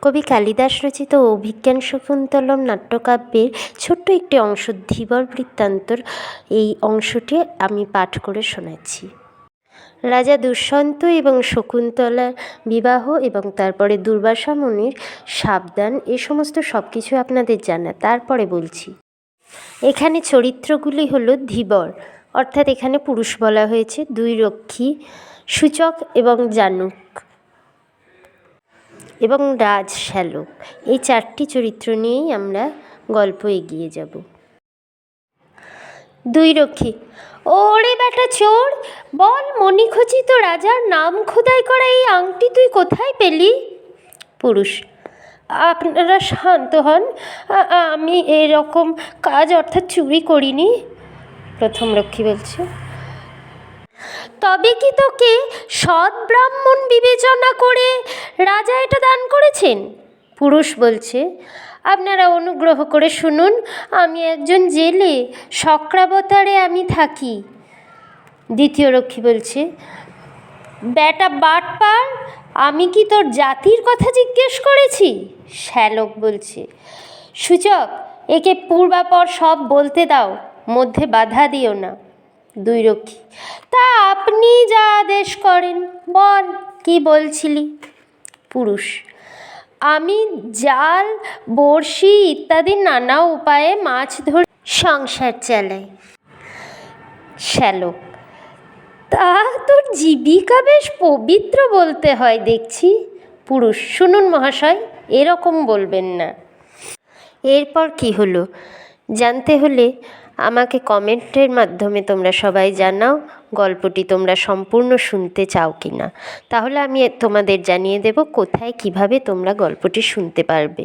কবি কালিদাস রচিত অভিজ্ঞান শকুন্তলম নাট্যকাব্যের ছোট্ট একটি অংশ ধীবর বৃত্তান্তর এই অংশটি আমি পাঠ করে শোনাচ্ছি। রাজা দুষ্যন্ত এবং শকুন্তলার বিবাহ এবং তারপরে দুর্বাসা মুনির সাবধান, এ সমস্ত সব কিছু আপনাদের জানা। তারপরে বলছি, এখানে চরিত্রগুলি হলো ধীবর, অর্থাৎ এখানে পুরুষ বলা হয়েছে, দুই রক্ষী সূচক এবং জানুক এবং রাজ শ্যালক, এই চারটি চরিত্র নিয়েই আমরা গল্প এগিয়ে যাব। দুই রক্ষী: ওরে বেটা চোর, বল মণিখচিত রাজার নাম খোদাই করা এই আংটি তুই কোথায় পেলি? পুরুষ: আপনারা শান্ত হন, আমি এরকম কাজ অর্থাৎ চুরি করিনি। প্রথম রক্ষী বলছে: তবে কি তোকে সৎ ব্রাহ্মণ বিবেচনা করে রাজা এটা দান করেছেন? পুরুষ বলছে: আপনারা অনুগ্রহ করে শুনুন, আমি একজন জেলে, শক্রাবতারে আমি থাকি। দ্বিতীয় রক্ষী বলছে: বেটা বাটপার, আমি কি তোর জাতির কথা জিজ্ঞেস করেছি? শ্যালক বলছে: সূচক, একে পূর্বাপর সব বলতে দাও, মধ্যে বাধা দিও না। দুই রক্ষী: তা আপনি যা আদেশ করেন, বল কি বলছিলি? পুরুষ: আমি জাল, বড়শি ইত্যাদি নানা উপায়ে মাছ ধরে সংসার চালাই। শ্যালক: তা তোর জীবিকা বেশ পবিত্র বলতে হয় দেখছি। পুরুষ: শুনুন মহাশয়, এরকম বলবেন না। এরপর কি হলো জানতে হলে আমাকে কমেন্টের মাধ্যমে তোমরা সবাই জানাও গল্পটি তোমরা সম্পূর্ণ শুনতে চাও কি না, তাহলে আমি তোমাদের জানিয়ে দেব কোথায় কিভাবে তোমরা গল্পটি শুনতে পারবে।